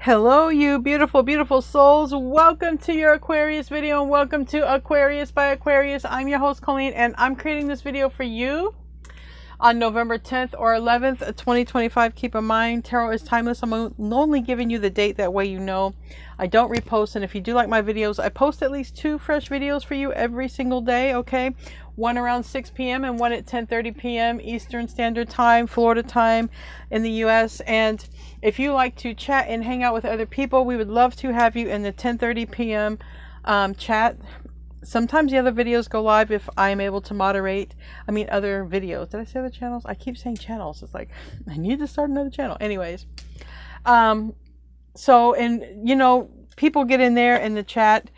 Hello, you beautiful, beautiful souls. Welcome to your Aquarius video and welcome to Aquarius by Aquarius. I'm your host, Colleen, and I'm creating this video for you on November 10th or 11th, 2025. Keep in mind, tarot is timeless. I'm only giving you the date. That way you know. I don't repost, and if you do like my videos, I post at least 2 fresh videos for you every single day, okay? One around 6 p.m. and one at 10:30 p.m. Eastern Standard Time, Florida time in the U.S. And if you like to chat and hang out with other people, we would love to have you in the 10:30 p.m. Chat. Sometimes the other videos go live if I'm able to moderate. I mean, other videos. Did I say other channels? I keep saying channels. It's like, I need to start another channel. Anyways. So, and you know, people get in there in the chat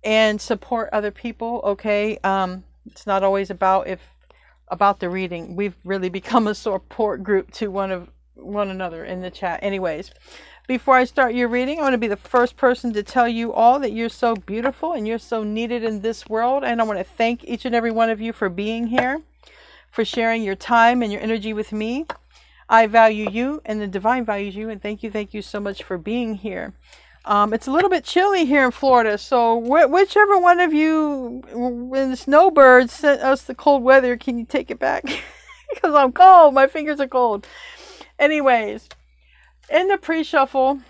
and support other people. Okay. It's not always about the reading. We've really become a support group to one another in the chat. Anyways. Before I start your reading, I want to be the first person to tell you all that you're so beautiful and you're so needed in this world. And I want to thank each and every one of you for being here, for sharing your time and your energy with me. I value you and the divine values you. And thank you so much for being here. It's a little bit chilly here in Florida. So whichever one of you, when the snowbirds sent us the cold weather, can you take it back? Because I'm cold. My fingers are cold. Anyways. In the pre-shuffle,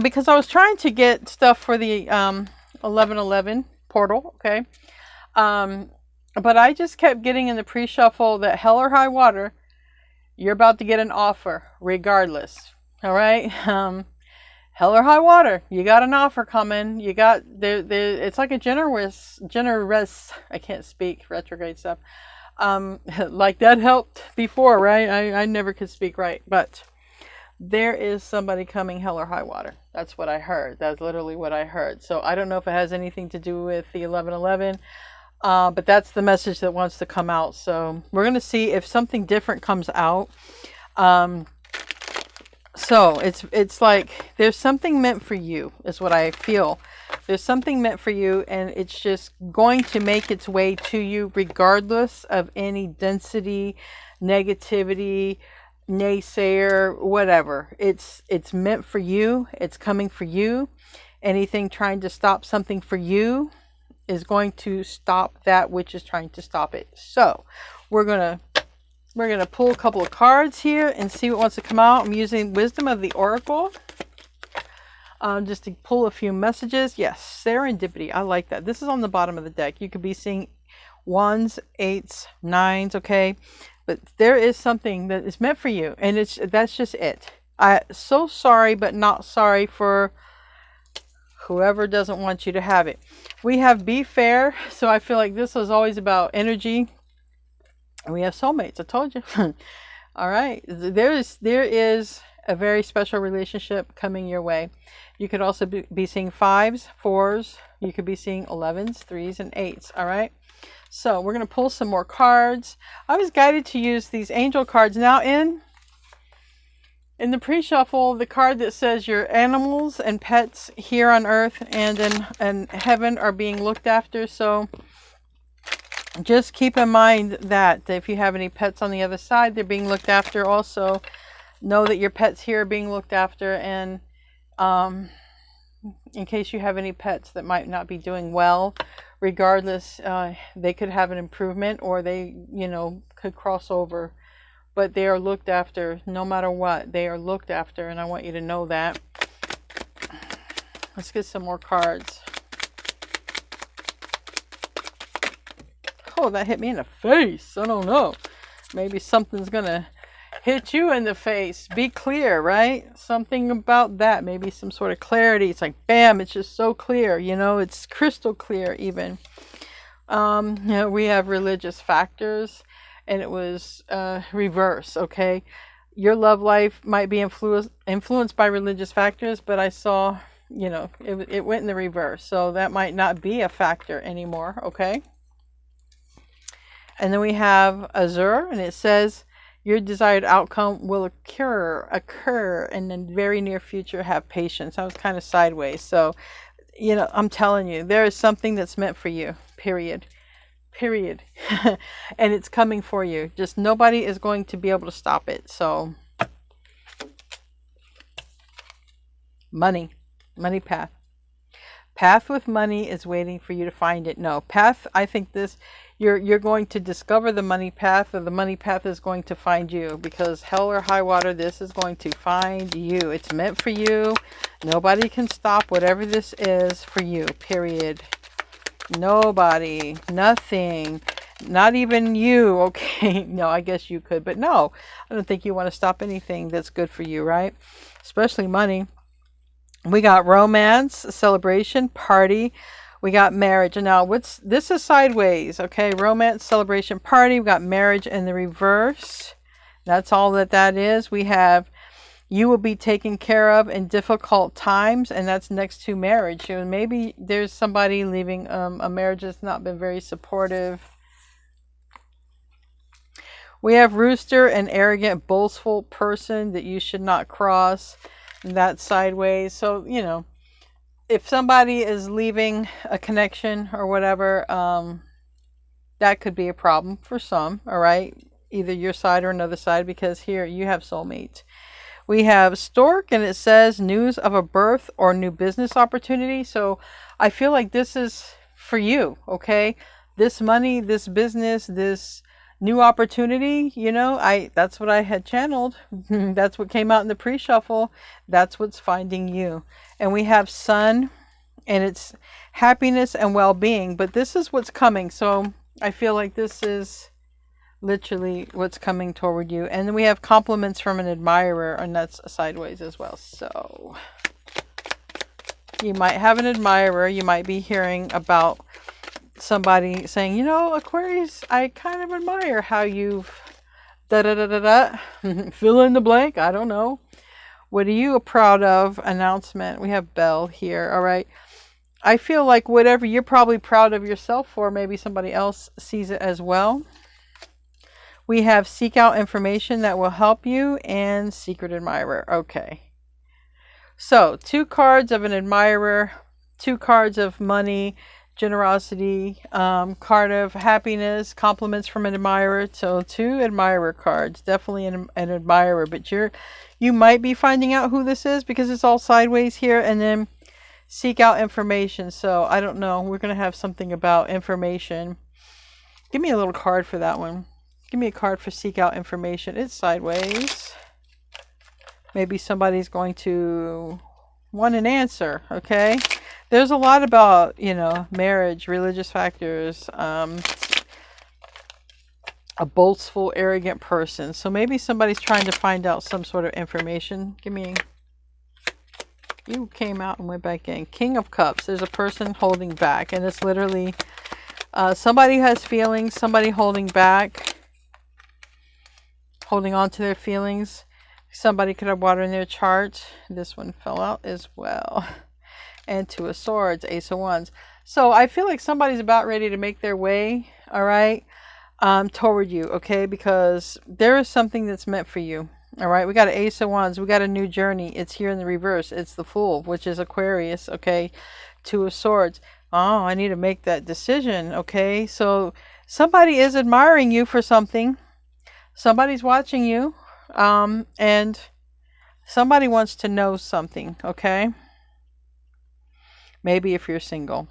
because I was trying to get stuff for the 1111 portal, okay? But I just kept getting in the pre-shuffle that hell or high water, you're about to get an offer regardless, all right? Hell or high water, you got an offer coming. You got, it's like a generous, I can't speak, retrograde stuff. Like that helped before, right? I never could speak right, but there is somebody coming hell or high water. That's what I heard. That's literally what I heard. So I don't know if it has anything to do with the 1111, but that's the message that wants to come out. So we're going to see if something different comes out. So it's like there's something meant for you is what I feel. There's something meant for you, and it's just going to make its way to you regardless of any density, negativity, naysayer, whatever. It's meant for you. It's coming for you. Anything trying to stop something for you is going to stop that which is trying to stop it. So we're gonna pull a couple of cards here and see what wants to come out. I'm using Wisdom of the Oracle just to pull a few messages. Yes, serendipity. I like that. This is on the bottom of the deck. You could be seeing 1s, 8s, 9s, okay? But there is something that is meant for you, and that's just it. I'm so sorry, but not sorry for whoever doesn't want you to have it. We have Be Fair, so I feel like this was always about energy. And we have soulmates. I told you. All right, there is a very special relationship coming your way. You could also be seeing 5s, 4s. You could be seeing 11s, 3s, and 8s. All right. So we're going to pull some more cards. I was guided to use these angel cards. Now in the pre-shuffle, the card that says your animals and pets here on earth and in heaven are being looked after. So just keep in mind that if you have any pets on the other side, they're being looked after. Also know that your pets here are being looked after. And in case you have any pets that might not be doing well, regardless, they could have an improvement, or they, could cross over, but they are looked after no matter what. They are looked after, and I want you to know that. Let's get some more cards. Oh, that hit me in the face. I don't know. Maybe something's gonna hit you in the face. Be clear, right? Something about that. Maybe some sort of clarity. It's like, bam, it's just so clear. It's crystal clear even. We have religious factors, and it was reverse, okay? Your love life might be influenced by religious factors, but I saw, it went in the reverse. So that might not be a factor anymore, okay? And then we have Azure, and it says, your desired outcome will occur in the very near future. Have patience. I was kind of sideways. So, I'm telling you, there is something that's meant for you, period. And it's coming for you. Just nobody is going to be able to stop it. So Money. Money path. Path with money is waiting for you to find it. No, path, I think this, you're going to discover the money path, or the money path is going to find you, because hell or high water, this is going to find you. It's meant for you. Nobody can stop whatever this is for you, period. Nobody, nothing, not even you, okay? No, I guess you could, but no, I don't think you want to stop anything that's good for you, right? Especially money. We got romance, celebration, party. We got marriage. And now this is sideways, okay? Romance, celebration, party. We got marriage in the reverse. That's all that is. We have you will be taken care of in difficult times, and that's next to marriage. So maybe there's somebody leaving a marriage that's not been very supportive. We have rooster, an arrogant, boastful person that you should not cross. That's sideways. So, you know, if somebody is leaving a connection or whatever, that could be a problem for some, all right? Either your side or another side, because here you have soulmate. We have stork, and it says news of a birth or new business opportunity. So I feel like this is for you, okay? This money, this business, this new opportunity, you know, that's what I had channeled. That's what came out in the pre-shuffle. That's what's finding you. And we have sun, and it's happiness and well-being, but this is what's coming. So I feel like this is literally what's coming toward you. And then we have compliments from an admirer, and that's sideways as well. So you might have an admirer. You might be hearing about somebody saying, you know, Aquarius, I kind of admire how you've da da da da da. Fill in the blank. I don't know. What are you proud of? Announcement. We have Bell here. All right. I feel like whatever you're probably proud of yourself for, maybe somebody else sees it as well. We have seek out information that will help you, and secret admirer. Okay. So 2 cards of an admirer, 2 cards of money, generosity, card of happiness, compliments from an admirer. So 2 admirer cards, definitely an admirer, but you might be finding out who this is because it's all sideways here. And then seek out information. So I don't know, we're going to have something about information. Give me a little card for that one. Give me a card for seek out information. It's sideways. Maybe somebody's going to want an answer, okay? There's a lot about, you know, marriage, religious factors, a boastful, arrogant person. So maybe somebody's trying to find out some sort of information. You came out and went back in. King of Cups. There's a person holding back, and it's literally somebody has feelings, somebody holding back, holding on to their feelings. Somebody could have water in their chart. This one fell out as well. And 2 of Swords, Ace of Wands. So I feel like somebody's about ready to make their way, all right, toward you, okay? Because there is something that's meant for you, all right? We got an Ace of Wands. We got a new journey. It's here in the reverse. It's the Fool, which is Aquarius, okay? 2 of Swords. Oh, I need to make that decision, okay? So somebody is admiring you for something. Somebody's watching you, and somebody wants to know something, okay? Maybe if you're single,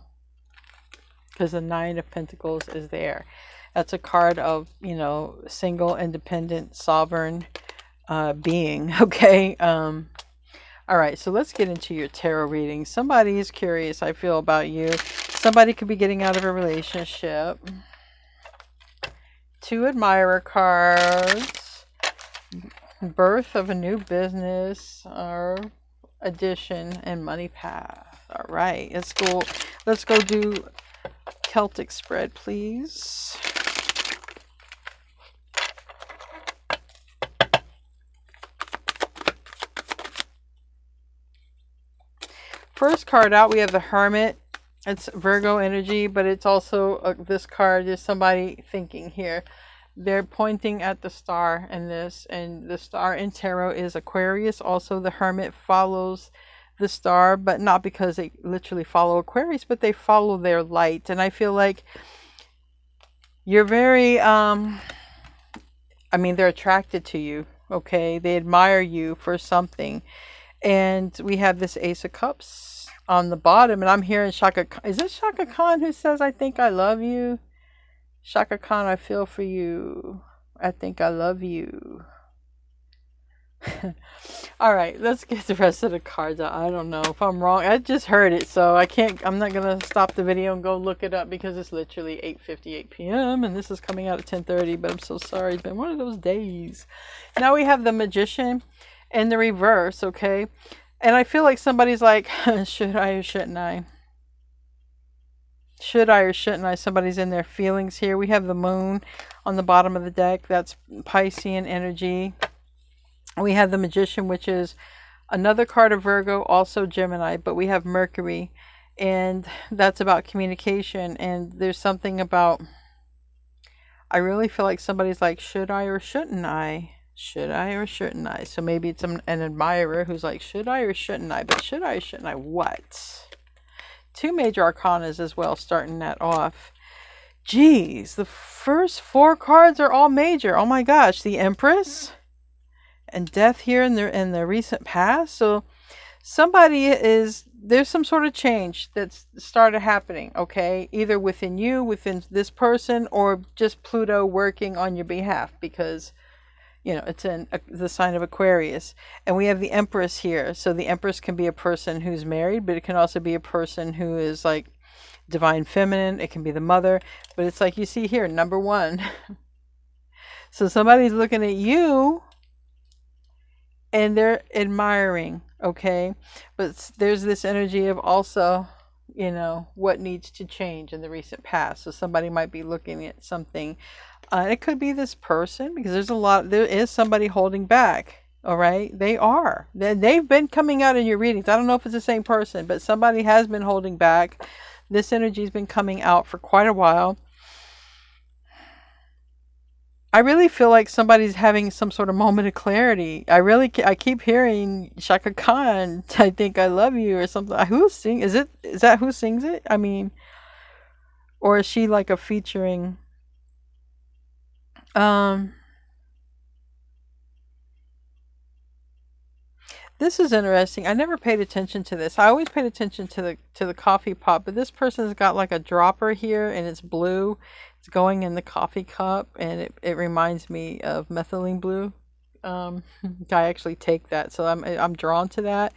because the 9 of Pentacles is there. That's a card of, you know, single, independent, sovereign being, okay? All right, so let's get into your tarot reading. Somebody is curious, I feel, about you. Somebody could be getting out of a relationship. 2 admirer cards. Birth of a new business or addition, and money path. All right, let's go do Celtic spread, please. First card out, we have the Hermit. It's Virgo energy, but it's also this card is somebody thinking here. They're pointing at the star in this, and the star in tarot is Aquarius. Also, the Hermit follows the star, but not because they literally follow Aquarius, but they follow their light. And I feel like you're very, I mean, they're attracted to you, okay? They admire you for something. And we have this Ace of Cups on the bottom, and I'm hearing Shaka. Is this Shaka Khan who says, "I think I love you"? Shaka Khan, I feel for you. I think I love you. All right, let's get the rest of the cards out. I don't know if I'm wrong. I just heard it, so I can't. I'm not gonna stop the video and go look it up because it's literally 8:58 p.m. and this is coming out at 10:30. But I'm so sorry. It's been one of those days. Now we have the Magician in the reverse. Okay, and I feel like somebody's like, should I or shouldn't I? Should I or shouldn't I? Somebody's in their feelings here. We have the Moon on the bottom of the deck. That's Piscean energy. We have the Magician, which is another card of Virgo, also Gemini, but we have Mercury, and that's about communication. And there's something about, I really feel like somebody's like, should I or shouldn't I? Should I or shouldn't I? So maybe it's an admirer who's like, should I or shouldn't I? But should I or shouldn't I? What? Two major arcanas as well, starting that off. Geez, the first four cards are all major. Oh my gosh, the Empress and death here in the recent past. So somebody there's some sort of change that's started happening, okay? Either within you, within this person, or just Pluto working on your behalf, because it's in the sign of Aquarius. And we have the Empress here. So the Empress can be a person who's married, but it can also be a person who is like divine feminine. It can be the mother, but it's like you see here, number one. So somebody's looking at you and they're admiring, okay? But there's this energy of also, what needs to change in the recent past. So somebody might be looking at something. It could be this person, because there is somebody holding back, all right? They've been coming out in your readings. I don't know if it's the same person, but somebody has been holding back. This energy's been coming out for quite a while. I really feel like somebody's having some sort of moment of clarity. I keep hearing Shaka Khan, I think I love you, or something. Is that who sings it? I mean, or is she like a featuring? This is interesting. I never paid attention to this. I always paid attention to the coffee pot, but this person's got like a dropper here and it's blue. It's going in the coffee cup, and it reminds me of methylene blue. I actually take that, so I'm drawn to that.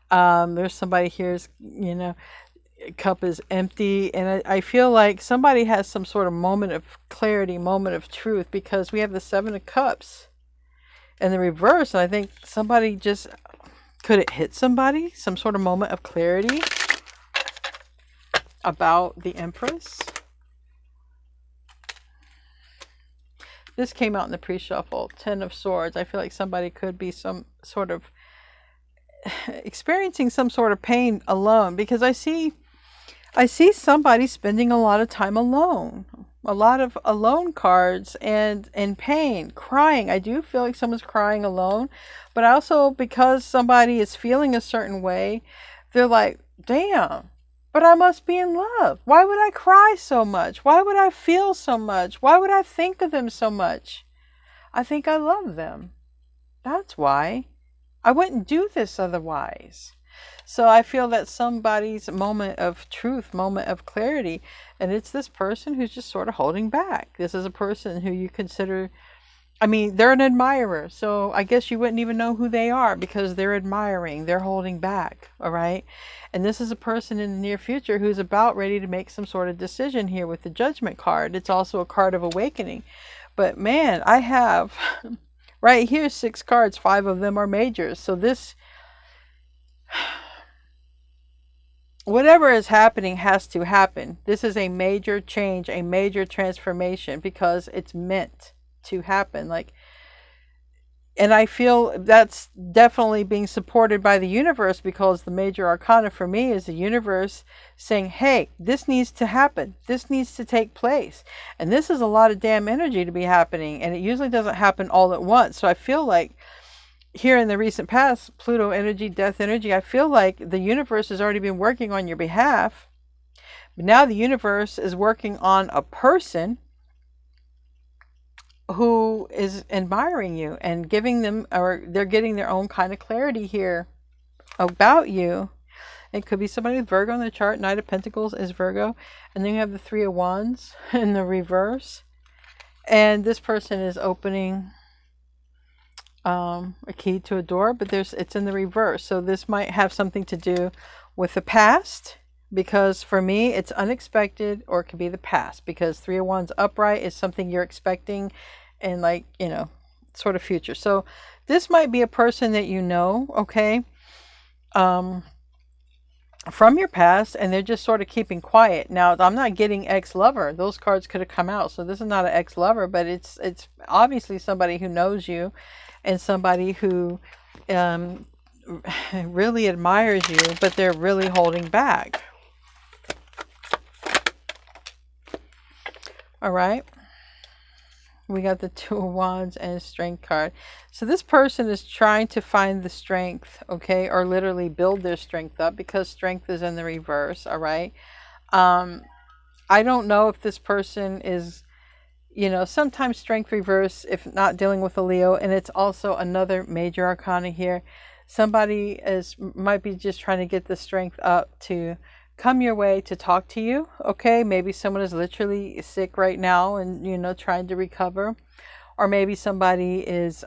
There's somebody here's, cup is empty, and I feel like somebody has some sort of moment of clarity, moment of truth, because we have the Seven of Cups in the reverse, and I think somebody just, could it hit somebody? Some sort of moment of clarity about the Empress. This came out in the pre-shuffle. Ten of Swords. I feel like somebody could be some sort of experiencing some sort of pain alone, because I see somebody spending a lot of time alone. A lot of alone cards and pain, crying. I do feel like someone's crying alone, but also because somebody is feeling a certain way, they're like, damn, but I must be in love. Why would I cry so much? Why would I feel so much? Why would I think of them so much? I think I love them. That's why. I wouldn't do this otherwise. So I feel that somebody's moment of truth, moment of clarity, and it's this person who's just sort of holding back. This is a person who you consider, they're an admirer. So I guess you wouldn't even know who they are because they're admiring, they're holding back. All right. And this is a person in the near future who's about ready to make some sort of decision here with the Judgment card. It's also a card of awakening. But man, I have right here 6 cards, 5 of them are majors. So this, whatever is happening has to happen. This is a major change, a major transformation, because it's meant to happen. And I feel that's definitely being supported by the universe, because the major arcana for me is the universe saying, hey, this needs to happen. This needs to take place. And this is a lot of damn energy to be happening. And it usually doesn't happen all at once. So I feel like here in the recent past, Pluto energy, death energy, I feel like the universe has already been working on your behalf. But now the universe is working on a person who is admiring you and giving them, or they're getting their own kind of clarity here about you. It could be somebody with Virgo in the chart. Knight of Pentacles is Virgo. And then you have the Three of Wands in the reverse. And this person is opening a key to a door, but it's in the reverse. So this might have something to do with the past, because for me it's unexpected, or it could be the past, because Three of Wands upright is something you're expecting and, like, you know, sort of future. So this might be a person that you know, okay, from your past, and they're just sort of keeping quiet. Now, I'm not getting ex-lover. Those cards could have come out. So this is not an ex-lover, but it's obviously somebody who knows you, and somebody who really admires you, but they're really holding back. All right. We got the Two of Wands and Strength card. So this person is trying to find the strength, okay, or literally build their strength up, because strength is in the reverse. All right. I don't know if this person is, you know, sometimes strength reverse if not dealing with a Leo, and it's also another major arcana here. Somebody might be just trying to get the strength up to come your way to talk to you, okay? Maybe someone is literally sick right now and, you know, trying to recover. Or maybe somebody is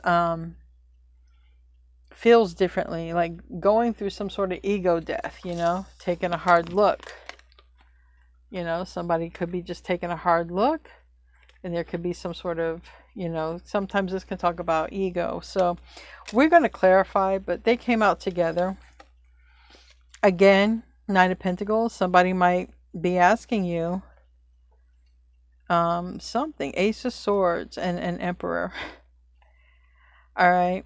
feels differently, like going through some sort of ego death, you know, taking a hard look. You know, somebody could be just taking a hard look, and there could be some sort of, you know, sometimes this can talk about ego. So we're going to clarify, but they came out together. Again, Nine of Pentacles, somebody might be asking you something. Ace of Swords and an Emperor. All right.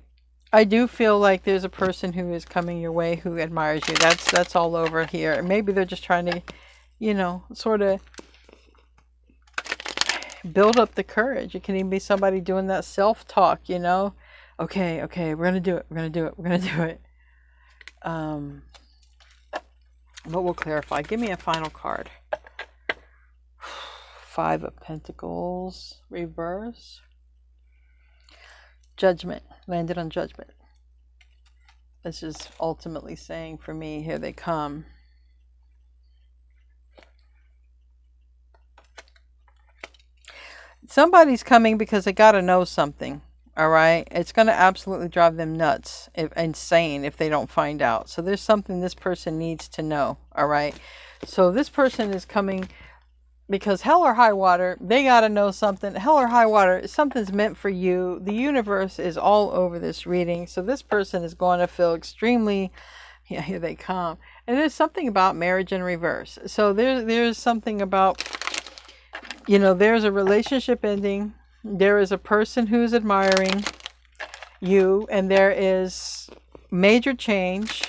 I do feel like there's a person who is coming your way who admires you. That's all over here. Maybe they're just trying to, you know, sort of build up the courage. It can even be somebody doing that self-talk, you know. Okay, we're going to do it. We're going to do it. We're going to do it. But we'll clarify. Give me a final card. Five of Pentacles, reverse. Judgment. Landed on Judgment. This is ultimately saying for me, here they come. Somebody's coming because they got to know something. All right. It's going to absolutely drive them nuts, insane, if they don't find out. So there's something this person needs to know. All right. So this person is coming because hell or high water, they got to know something. Hell or high water, something's meant for you. The universe is all over this reading. So this person is going to feel extremely, yeah, here they come. And there's something about marriage in reverse. So there's something about, you know, there's a relationship ending. There is a person who's admiring you, and there is major change,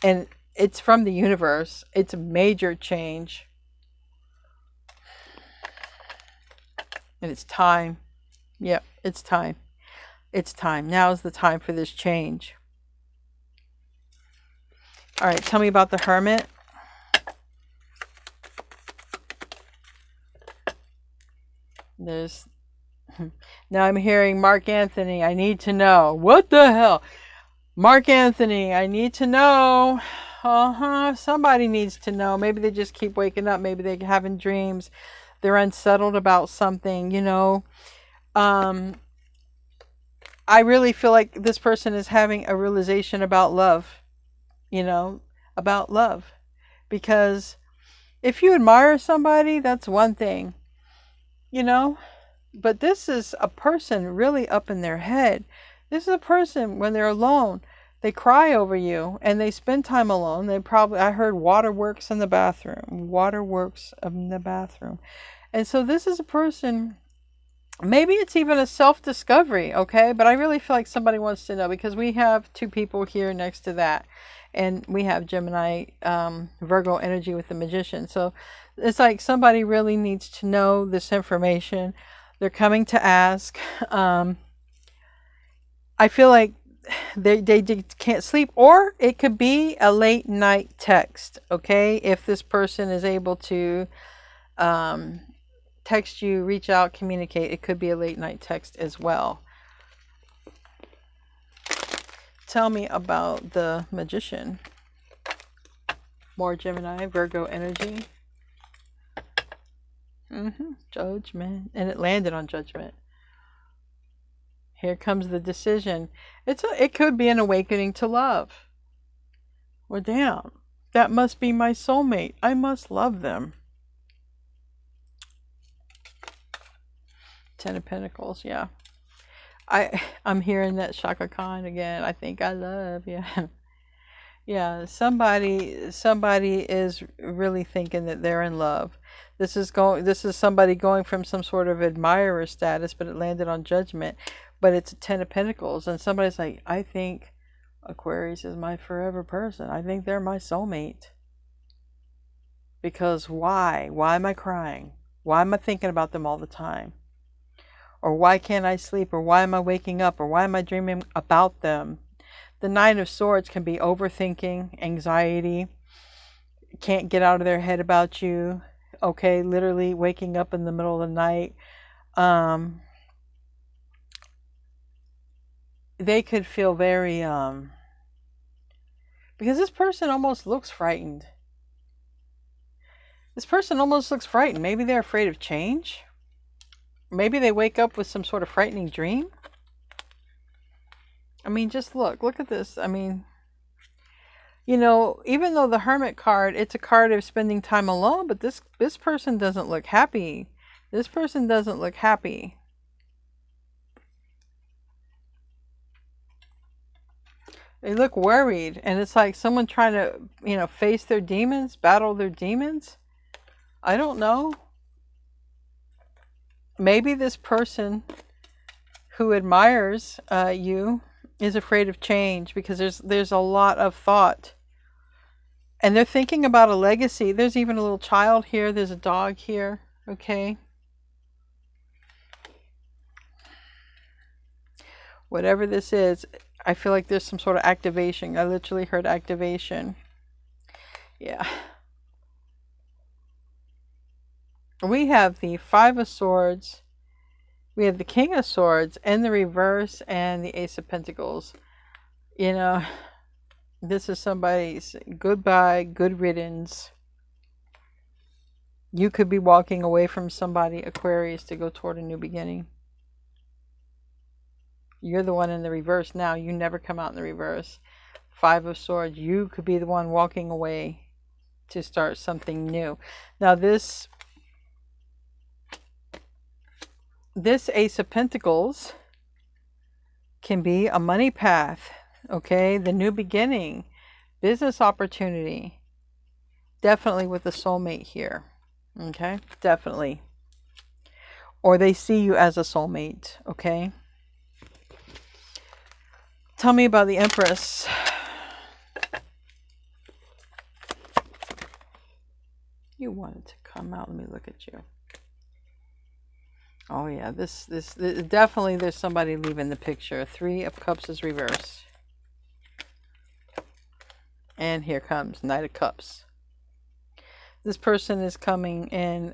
and it's from the universe. It's a major change. And it's time. Yep, it's time. It's time. Now is the time for this change. All right, tell me about the Hermit. Now I'm hearing Mark Anthony, I need to know. What the hell? Mark Anthony, I need to know. Somebody needs to know. Maybe they just keep waking up. Maybe they're having dreams. They're unsettled about something, you know. I really feel like this person is having a realization about love, you know, about love. Because if you admire somebody, that's one thing, you know. But this is a person really up in their head. This is a person, when they're alone, they cry over you and they spend time alone. I heard waterworks in the bathroom. Waterworks in the bathroom. And so this is a person, maybe it's even a self-discovery, okay? But I really feel like somebody wants to know, because we have two people here next to that. And we have Gemini, Virgo energy with the Magician. So it's like somebody really needs to know this information. They're coming to ask. I feel like they can't sleep, or it could be a late night text. Okay, if this person is able to text you, reach out, communicate, it could be a late night text as well. Tell me about the Magician. More Gemini, Virgo energy. Judgment. And it landed on Judgment. Here comes the decision. It could be an awakening to love. Well, damn. That must be my soulmate. I must love them. Ten of Pentacles, yeah. I'm hearing that Shaka Khan again. I think I love you. Yeah, somebody is really thinking that they're in love. This is somebody going from some sort of admirer status, but it landed on Judgment. But it's a Ten of Pentacles, and somebody's like, I think Aquarius is my forever person. I think they're my soulmate. Because why? Why am I crying? Why am I thinking about them all the time? Or why can't I sleep? Or why am I waking up? Or why am I dreaming about them? The Nine of Swords can be overthinking, anxiety, can't get out of their head about you. Okay, literally waking up in the middle of the night. They could feel very, because this person almost looks frightened. This person almost looks frightened. Maybe they're afraid of change. Maybe they wake up with some sort of frightening dream. I mean, just look at this. I mean, you know, even though the Hermit card, it's a card of spending time alone, but this person doesn't look happy. This person doesn't look happy. They look worried, and it's like someone trying to, you know, face their demons, battle their demons. I don't know. Maybe this person who admires you is afraid of change, because there's a lot of thought. And they're thinking about a legacy. There's even a little child here. There's a dog here. Okay. Whatever this is, I feel like there's some sort of activation. I literally heard activation. Yeah. We have the Five of Swords. We have the King of Swords and the reverse and the Ace of Pentacles. You know, this is somebody's goodbye, good riddance. You could be walking away from somebody, Aquarius, to go toward a new beginning. You're the one in the reverse now. You never come out in the reverse. Five of Swords. You could be the one walking away to start something new. Now this Ace of Pentacles can be a money path. Okay, the new beginning, business opportunity. Definitely with the soulmate here. Okay, definitely. Or they see you as a soulmate. Okay. Tell me about the Empress. You wanted to come out. Let me look at you. Oh yeah, this definitely there's somebody leaving the picture. Three of Cups is reverse. And here comes Knight of Cups. This person is coming in,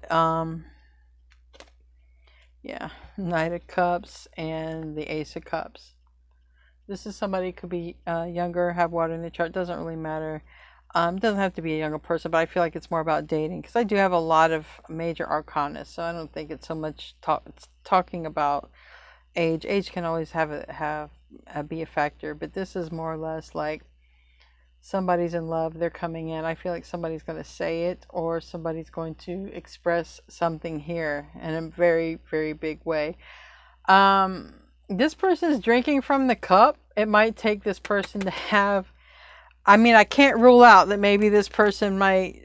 yeah, Knight of Cups and the Ace of Cups. This is somebody could be younger, have water in the chart. Doesn't really matter. It doesn't have to be a younger person, but I feel like it's more about dating, because I do have a lot of major arcana, so I don't think it's so much talking about age. Age can always be a factor, but this is more or less like somebody's in love, they're coming in. I feel like somebody's going to say it, or somebody's going to express something here in a very, very big way. This person is drinking from the cup. It might take this person to have, I mean, I can't rule out that maybe this person might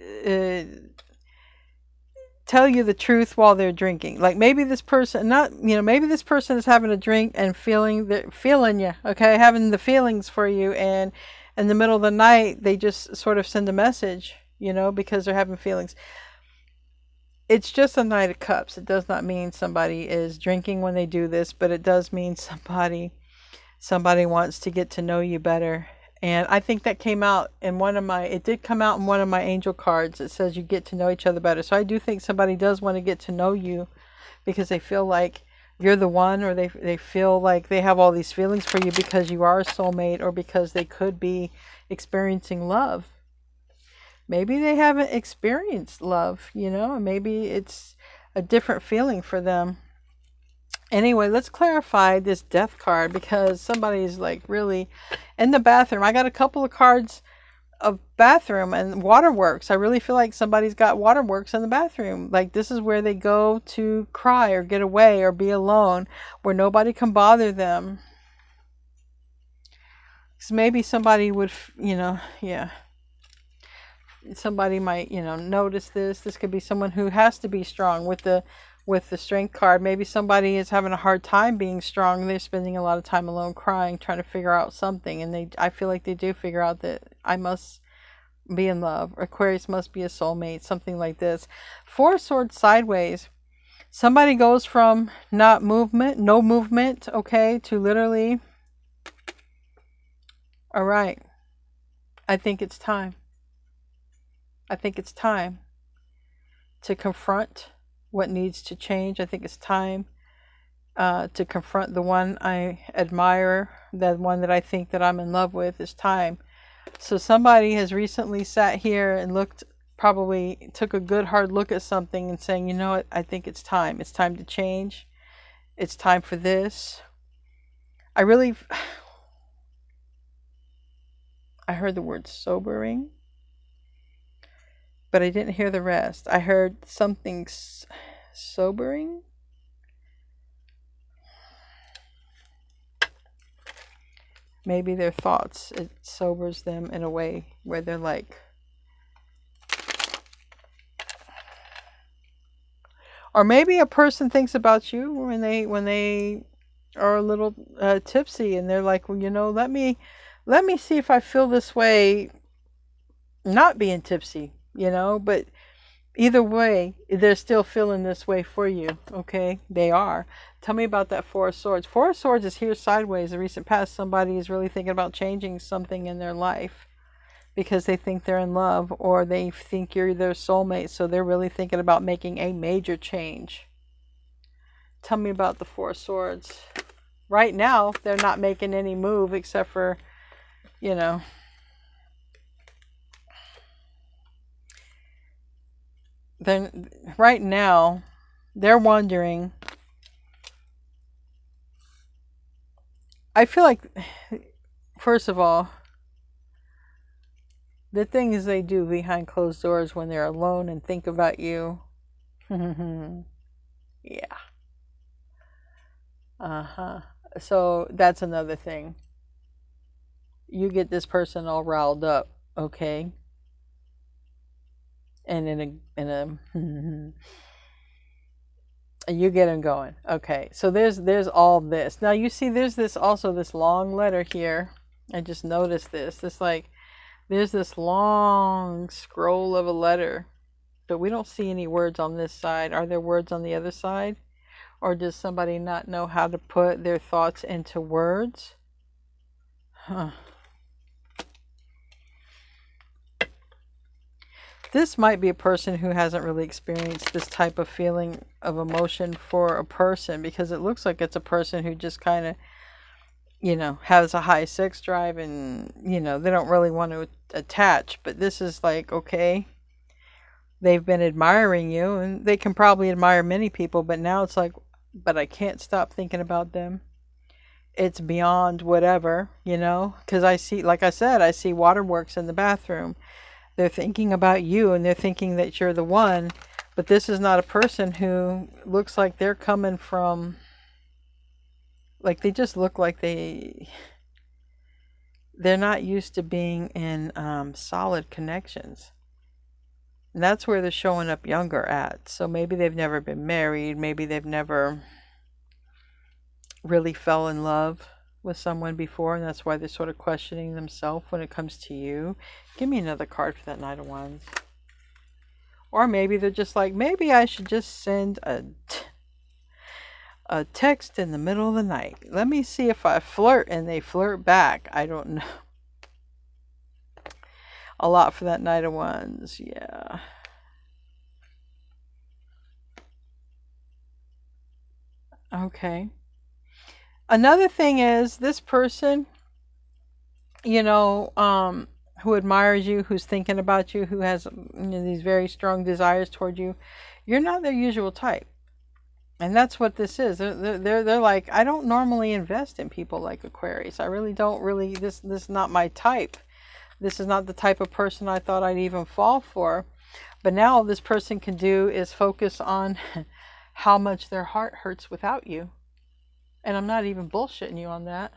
tell you the truth while they're drinking. Like maybe this person, maybe this person is having a drink and feeling you, okay, having the feelings for you, and in the middle of the night, they just sort of send a message, because they're having feelings. It's just a Knight of Cups. It does not mean somebody is drinking when they do this, but it does mean somebody wants to get to know you better. And I think that came out in it did come out in one of my angel cards. It says you get to know each other better. So I do think somebody does want to get to know you because they feel like you're the one, or they feel like they have all these feelings for you because you are a soulmate, or because they could be experiencing love. Maybe they haven't experienced love, maybe it's a different feeling for them. Anyway, let's clarify this death card because somebody's like really in the bathroom. I got a couple of cards of bathroom and waterworks. I really feel like somebody's got waterworks in the bathroom. Like this is where they go to cry or get away or be alone, where nobody can bother them. So maybe somebody would, yeah. Somebody might, notice this. This could be someone who has to be strong with the strength card. Maybe somebody is having a hard time being strong. They're spending a lot of time alone crying, trying to figure out something. And I feel like they do figure out that I must be in love. Aquarius must be a soulmate, something like this. Four of Swords sideways. Somebody goes from no movement, okay, to literally, all right, I think it's time. I think it's time to confront what needs to change. I think it's time to confront the one I admire, the one that I think that I'm in love with. It's time. So somebody has recently sat here and probably took a good hard look at something and saying, you know what, I think it's time. It's time to change. It's time for this. I heard the word sobering, but I didn't hear the rest. I heard something sobering. Maybe their thoughts, it sobers them in a way where they're like, or maybe a person thinks about you when they are a little tipsy and they're like, well, let me see if I feel this way not being tipsy, but either way, they're still feeling this way for you, okay? They are. Tell me about that Four of Swords. Four of Swords is here sideways. In the recent past, somebody is really thinking about changing something in their life because they think they're in love or they think you're their soulmate, so they're really thinking about making a major change. Tell me about the Four of Swords. Right now, they're not making any move except for, then right now they're wondering. I feel like, first of all, the things they do behind closed doors when they're alone and think about you. Yeah. So that's another thing. You get this person all riled up, okay? And you get them going. Okay, so there's all this. Now you see there's this long letter here. I just noticed this. It's like there's this long scroll of a letter, but we don't see any words on this side. Are there words on the other side? Or does somebody not know how to put their thoughts into words? This might be a person who hasn't really experienced this type of feeling of emotion for a person, because it looks like it's a person who just kind of, has a high sex drive and, they don't really want to attach. But this is like, okay, they've been admiring you and they can probably admire many people, but now it's like, but I can't stop thinking about them. It's beyond whatever, because I see, like I said, I see waterworks in the bathroom. They're thinking about you and they're thinking that you're the one, but this is not a person who looks like they're coming from, like they just look like they're not used to being in solid connections. And that's where they're showing up younger at. So maybe they've never been married, maybe they've never really fell in love with someone before, and that's why they're sort of questioning themselves when it comes to you. Give me another card for that Knight of Wands. Or maybe they're just like, maybe I should just send a text in the middle of the night. Let me see if I flirt, and they flirt back. I don't know. A lot for that Knight of Wands, yeah. Okay. Another thing is this person, who admires you, who's thinking about you, who has these very strong desires toward you, you're not their usual type. And that's what this is. They're like, I don't normally invest in people like Aquarius. I really don't really, this is not my type. This is not the type of person I thought I'd even fall for. But now all this person can do is focus on how much their heart hurts without you. And I'm not even bullshitting you on that.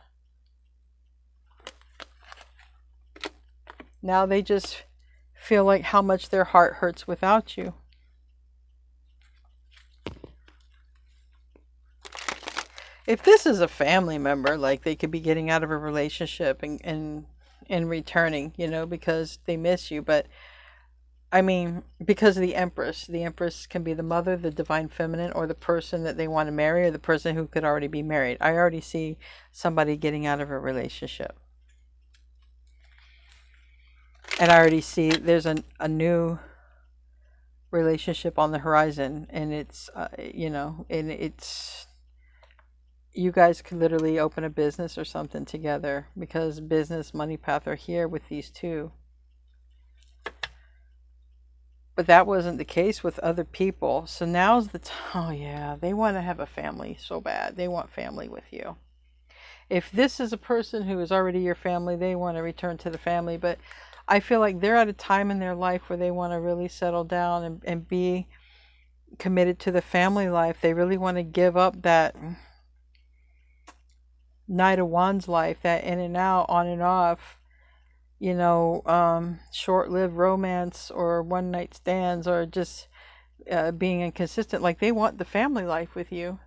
Now they just feel like how much their heart hurts without you. If this is a family member, like they could be getting out of a relationship and returning, because they miss you. But I mean, because of the Empress can be the mother, the divine feminine, or the person that they want to marry, or the person who could already be married. I already see somebody getting out of a relationship. And I already see there's a new relationship on the horizon, and it's, and it's, you guys could literally open a business or something together, because business, money path are here with these two. But that wasn't the case with other people. So now's the time. Oh yeah, they want to have a family so bad. They want family with you. If this is a person who is already your family, they want to return to the family. But I feel like they're at a time in their life where they want to really settle down and be committed to the family life. They really want to give up that Knight of Wands life, that in and out, on and off, short-lived romance or one-night stands, or just being inconsistent. Like, they want the family life with you.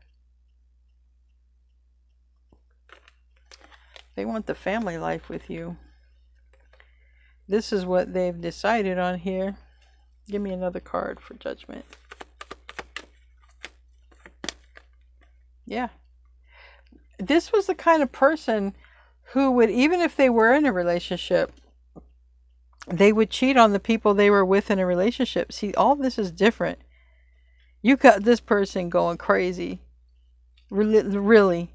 They want the family life with you. This is what they've decided on here. Give me another card for Judgment. Yeah. This was the kind of person who would, even if they were in a relationship, they would cheat on the people they were with in a relationship. See, all this is different. You got this person going crazy. Really.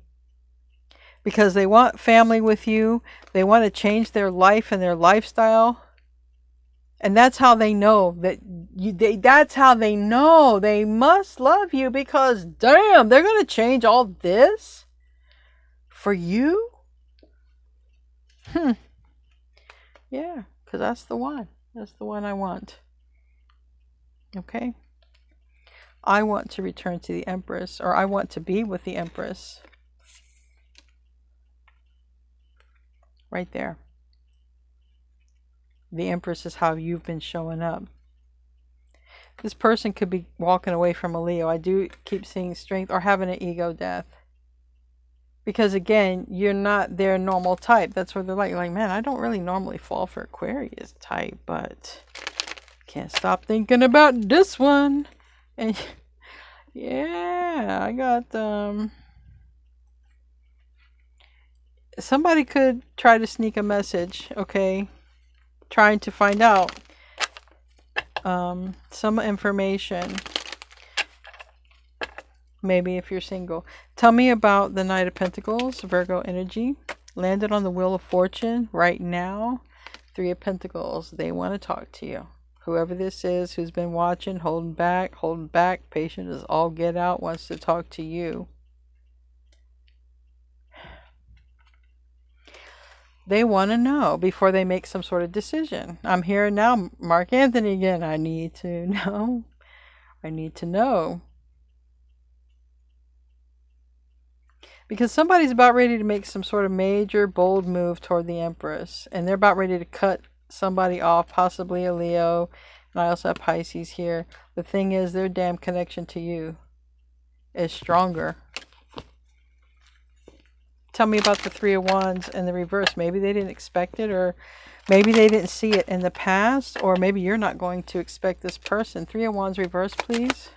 Because they want family with you. They want to change their life and their lifestyle. And that's how they know that that's how they know they must love you, because damn, they're going to change all this for you? Yeah, because that's the one. That's the one I want. Okay? I want to return to the Empress, or I want to be with the Empress. Right there. The Empress is how you've been showing up. This person could be walking away from a Leo. I do keep seeing strength, or having an ego death. Because again, you're not their normal type. That's where they're like, man, I don't really normally fall for Aquarius type, but can't stop thinking about this one. And yeah, I got somebody could try to sneak a message, okay? Trying to find out some information. Maybe if you're single. Tell me about the Knight of Pentacles, Virgo energy. Landed on the Wheel of Fortune right now. Three of Pentacles. They want to talk to you. Whoever this is who's been watching, holding back, patient as all get out, wants to talk to you. They want to know before they make some sort of decision. I'm here now, Mark Anthony again. I need to know. I need to know. Because somebody's about ready to make some sort of major, bold move toward the Empress. And they're about ready to cut somebody off, possibly a Leo. And I also have Pisces here. The thing is, their damn connection to you is stronger. Tell me about the Three of Wands and the reverse. Maybe they didn't expect it, or maybe they didn't see it in the past, or maybe you're not going to expect this person. Three of Wands reverse, please.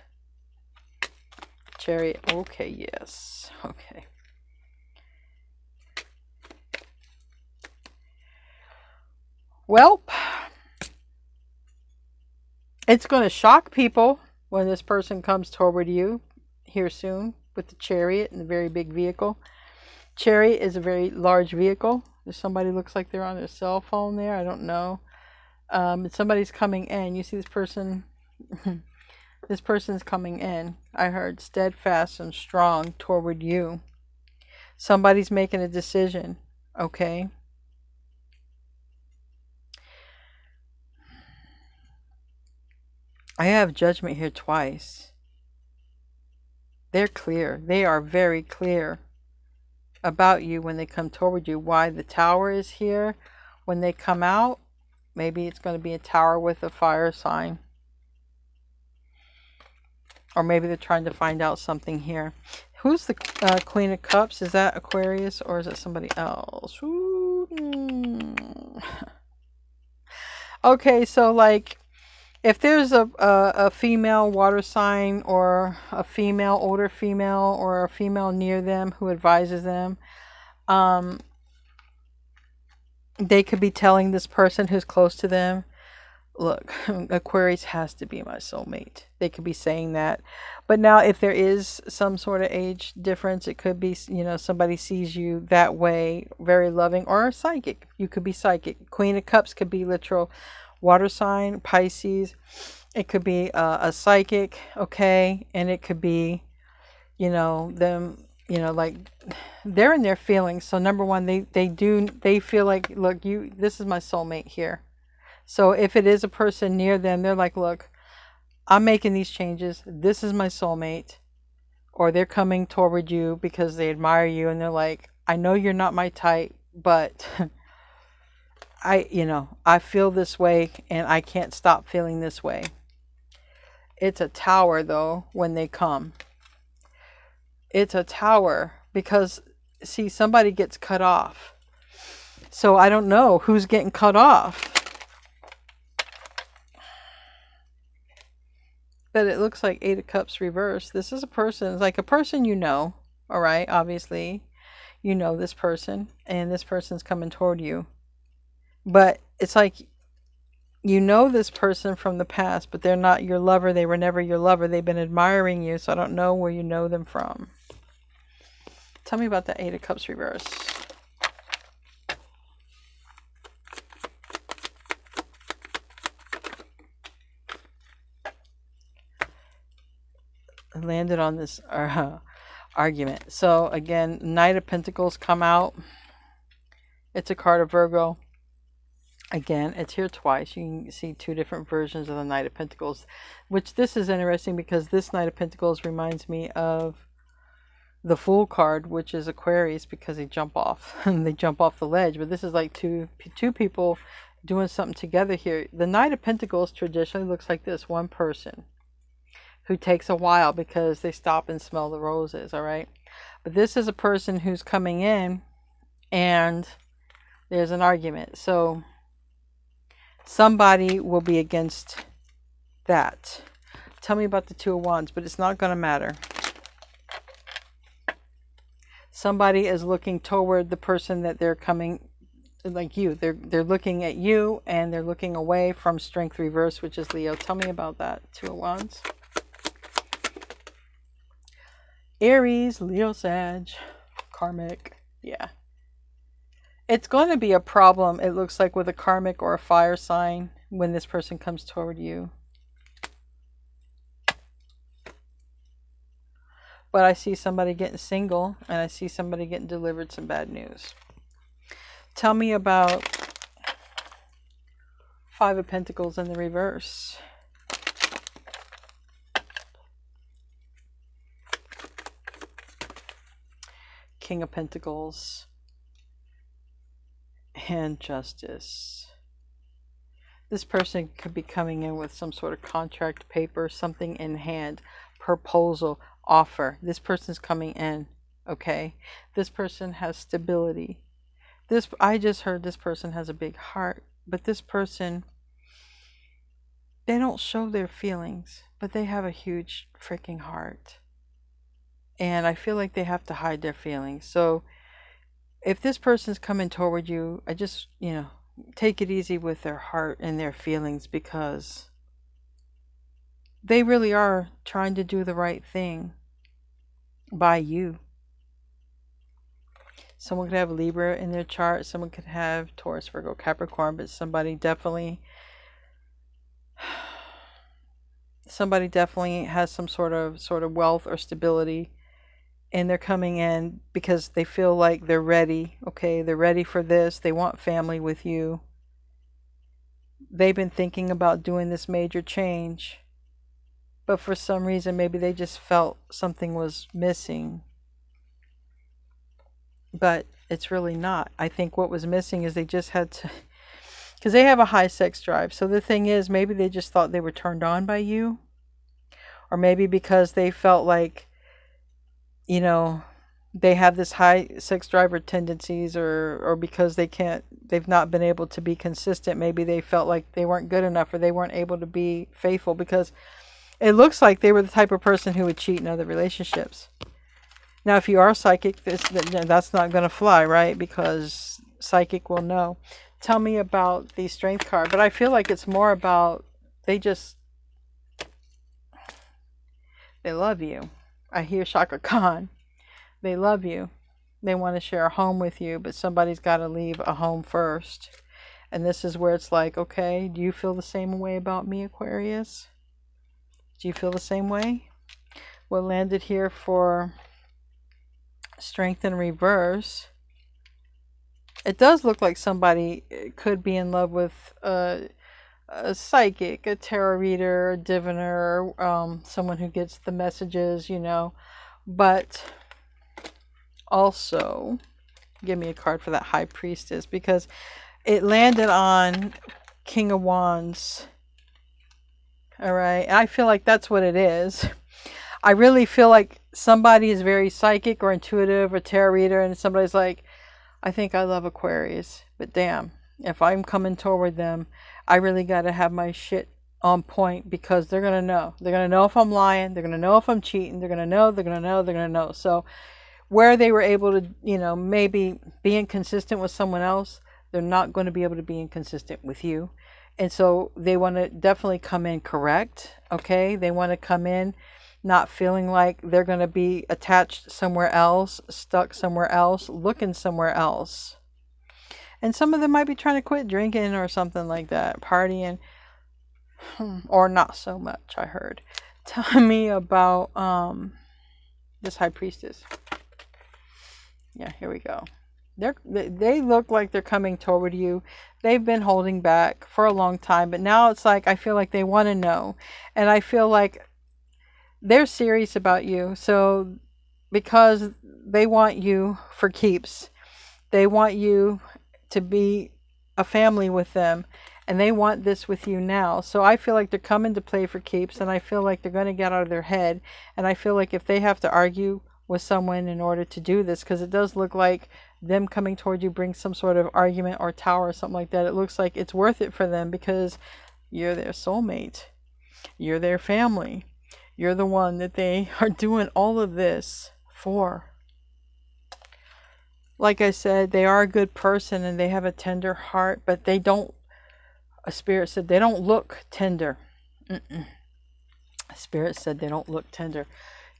Chariot. Okay, yes. Okay. Well, it's going to shock people when this person comes toward you here soon with the Chariot and the very big vehicle. Chariot is a very large vehicle. There's somebody looks like they're on their cell phone there. I don't know. Somebody's coming in. You see this person? This person's coming in. I heard steadfast and strong toward you. Somebody's making a decision. Okay. I have judgment here twice. They're clear. They are very clear about you when they come toward you. Why the tower is here. When they come out, maybe it's going to be a tower with a fire sign. Or maybe they're trying to find out something here. Who's the Queen of Cups? Is that Aquarius or is it somebody else? Okay, so like if there's a female water sign or a female, older female, or a female near them who advises them, they could be telling this person who's close to them, look, Aquarius has to be my soulmate. They could be saying that. But now if there is some sort of age difference, it could be, you know, somebody sees you that way, very loving, or psychic. You could be psychic. Queen of Cups could be literal water sign, Pisces. It could be a psychic, okay? And it could be, you know, them, you know, like they're in their feelings. So number one, they feel like, look, this is my soulmate here. So if it is a person near them, they're like, look, I'm making these changes. This is my soulmate. Or they're coming toward you because they admire you and they're like, I know you're not my type, but I feel this way and I can't stop feeling this way. It's a tower though when they come. It's a tower because, see, somebody gets cut off. So I don't know who's getting cut off. But it looks like 8 of Cups reversed. This is a person, it's like a person you know, all right, obviously. You know this person, and this person's coming toward you. But it's like, you know this person from the past, but they're not your lover. They were never your lover. They've been admiring you, so I don't know where you know them from. Tell me about the 8 of Cups reversed. Landed on this argument. So again, Knight of Pentacles come out. It's a card of Virgo. Again, it's here twice. You can see 2 different versions of the Knight of Pentacles, which this is interesting because this Knight of Pentacles reminds me of the Fool card, which is Aquarius, because they jump off and they jump off the ledge. But this is like two people doing something together here. The Knight of Pentacles traditionally looks like this: one person who takes a while because they stop and smell the roses, all right? But this is a person who's coming in and there's an argument. So somebody will be against that. Tell me about the 2 of Wands, but it's not going to matter. Somebody is looking toward the person that they're coming, like you. They're looking at you and they're looking away from Strength reverse, which is Leo. Tell me about that 2 of Wands. Aries, Leo, Sag, karmic. Yeah. It's going to be a problem, it looks like, with a karmic or a fire sign when this person comes toward you. But I see somebody getting single and I see somebody getting delivered some bad news. Tell me about 5 of Pentacles in the reverse. King of Pentacles and Justice. This person could be coming in with some sort of contract, paper, something in hand, proposal, offer. This person's coming in, okay? This person has stability. I just heard this person has a big heart, but this person, they don't show their feelings, but they have a huge freaking heart. And I feel like they have to hide their feelings. So if this person's coming toward you, I just, take it easy with their heart and their feelings, because they really are trying to do the right thing by you. Someone could have Libra in their chart. Someone could have Taurus, Virgo, Capricorn. But somebody definitely has some sort of wealth or stability. And they're coming in because they feel like they're ready. Okay, they're ready for this. They want family with you. They've been thinking about doing this major change. But for some reason, maybe they just felt something was missing. But it's really not. I think what was missing is they just had to, because they have a high sex drive. So the thing is, maybe they just thought they were turned on by you. Or maybe because they felt like, you know, they have this high sex driver tendencies, or because they've not been able to be consistent. Maybe they felt like they weren't good enough, or they weren't able to be faithful, because it looks like they were the type of person who would cheat in other relationships. Now, if you are psychic, that's not going to fly, right? Because psychic will know. Tell me about the strength card. But I feel like it's more about they love you. I hear Shaka Khan. They love you. They want to share a home with you, but somebody's got to leave a home first. And this is where it's like, okay, do you feel the same way about me, Aquarius? Do you feel the same way? What landed here for strength in reverse, it does look like somebody could be in love with a psychic, a tarot reader, a diviner, someone who gets the messages, you know. But also, give me a card for that High Priestess, because it landed on King of Wands. All right, I feel like that's what it is. I really feel like somebody is very psychic or intuitive or tarot reader, and somebody's like, I think I love Aquarius, but damn, if I'm coming toward them, I really got to have my shit on point, because they're going to know. They're going to know if I'm lying. They're going to know if I'm cheating. They're going to know, they're going to know, they're going to know. So where they were able to, you know, maybe be inconsistent with someone else, they're not going to be able to be inconsistent with you. And so they want to definitely come in correct, okay? They want to come in not feeling like they're going to be attached somewhere else, stuck somewhere else, looking somewhere else. And some of them might be trying to quit drinking or something like that, partying, or not so much, I heard. Tell me about this High Priestess. Yeah, here we go. They look like they're coming toward you. They've been holding back for a long time, but now it's like I feel like they want to know. And I feel like they're serious about you. So because they want you for keeps, they want you to be a family with them, and they want this with you now. So I feel like they're coming to play for keeps, and I feel like they're going to get out of their head. And I feel like if they have to argue with someone in order to do this, because it does look like them coming toward you brings some sort of argument or tower or something like that. It looks like it's worth it for them, because you're their soulmate. You're their family. You're the one that they are doing all of this for. Like I said, they are a good person and they have a tender heart, but they don't, a spirit said they don't look tender. Spirit said they don't look tender.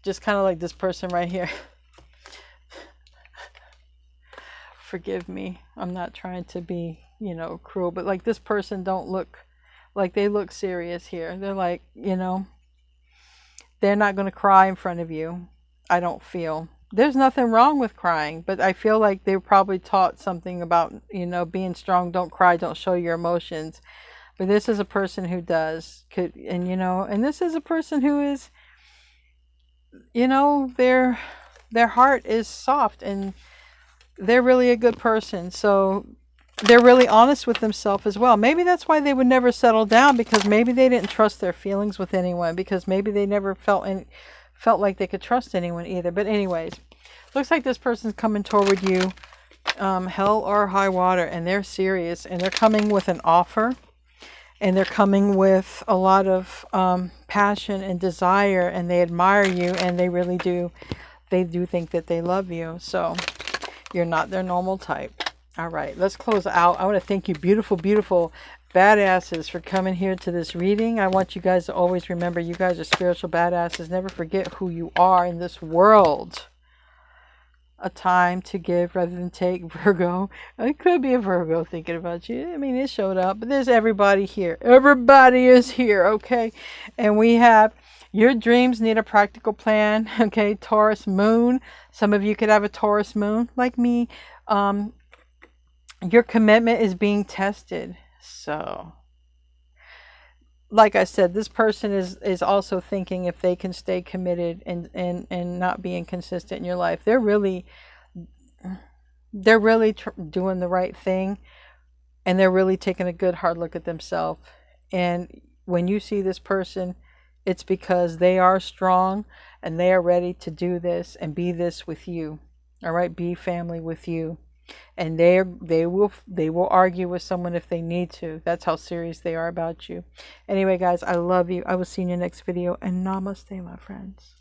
Just kind of like this person right here. Forgive me. I'm not trying to be, you know, cruel, but like this person don't look like they look serious here. They're like, you know, they're not going to cry in front of you. I don't feel. There's nothing wrong with crying, but I feel like they were probably taught something about, you know, being strong, don't cry, don't show your emotions. But this is a person who and you know, and this is a person who is, you know, their heart is soft and they're really a good person. So they're really honest with themselves as well. Maybe that's why they would never settle down, because maybe they didn't trust their feelings with anyone, because maybe they never felt like they could trust anyone either. But anyways, looks like this person's coming toward you, hell or high water, and they're serious, and they're coming with an offer, and they're coming with a lot of passion and desire, and they admire you, and they really do. They do think that they love you. So you're not their normal type. All right, let's close out. I want to thank you, beautiful, beautiful badasses, for coming here to this reading. I want you guys to always remember, you guys are spiritual badasses. Never forget who you are in this world. a time to give rather than take. Virgo. It could be a Virgo thinking about you. I mean, it showed up, but there's everybody here. Everybody is here, okay? And we have your dreams need a practical plan, okay? Taurus moon. Some of you could have a Taurus moon, like me. Your commitment is being tested. So, like I said, this person is also thinking if they can stay committed and not being consistent in your life. They're really doing the right thing, and they're really taking a good hard look at themselves. And when you see this person, it's because they are strong and they are ready to do this and be this with you. All right, be family with you. And they will argue with someone if they need to. That's how serious they are about you. Anyway, guys, I love you. I will see you in your next video, and namaste, my friends.